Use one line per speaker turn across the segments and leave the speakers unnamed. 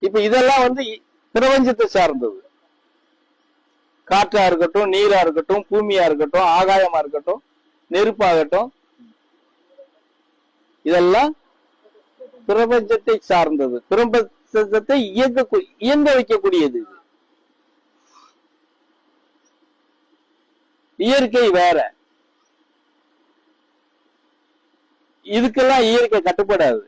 இப்ப இதெல்லாம் வந்து பிரபஞ்சத்தை சார்ந்தது. காற்றா இருக்கட்டும், நீரா இருக்கட்டும், பூமியா இருக்கட்டும், ஆகாயமா இருக்கட்டும், நெருப்பாகட்டும், இதெல்லாம் பிரபஞ்சத்தை சார்ந்தது. பிரபஞ்சத்தை இயங்க வைக்கக்கூடியது. இயற்கை வேற. இதுக்கெல்லாம் இயற்கை கட்டுப்படாது.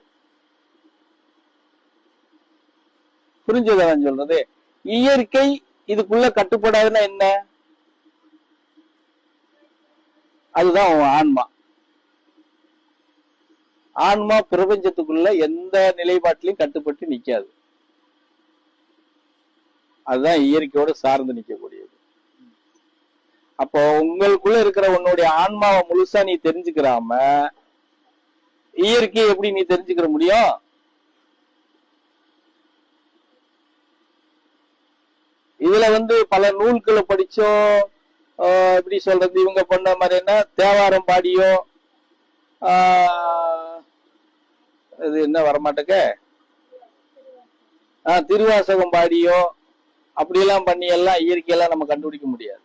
புரிஞ்சதா நான் சொல்றது? இயற்கை இதுக்குள்ள கட்டுப்படாதுன்னா என்ன? அதுதான் ஆன்மா. ஆன்மா பிரபஞ்சத்துக்குள்ள எந்த நிலைப்பாட்டிலையும் கட்டுப்பட்டு நிக்காது. அதுதான் இயற்கையோட சார்ந்து நிக்கக்கூடியது. அப்போ உங்களுக்குள்ள இருக்கிற உன்னுடைய ஆன்மாவை முழுசா நீ தெரிஞ்சுக்கிறாம இயற்கையை எப்படி நீ தெரிஞ்சுக்கிற முடியும்? இதுல வந்து பல நூல்களை படிச்சோ, எப்படி சொல்றது, இவங்க பண்ண மாதிரி என்ன தேவாரம் பாடியோ, இது என்ன வரமாட்டேக்க, திருவாசகம் பாடியோ அப்படியெல்லாம் பண்ணி எல்லாம் இயற்கையெல்லாம் நம்ம கண்டுபிடிக்க முடியாது.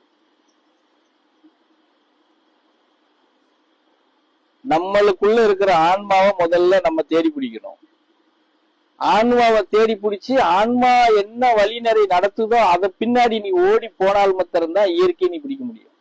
நம்மளுக்குள்ள இருக்கிற ஆன்மாவை முதல்ல நம்ம தேடி பிடிக்கணும். ஆன்மாவை தேடி பிடிச்சி ஆன்மா என்ன வழிநெறி நடத்துதோ அதை பின்னாடி நீ ஓடி போனால் மாத்திரம்தான் இயற்கையை நீ பிடிக்க முடியும்.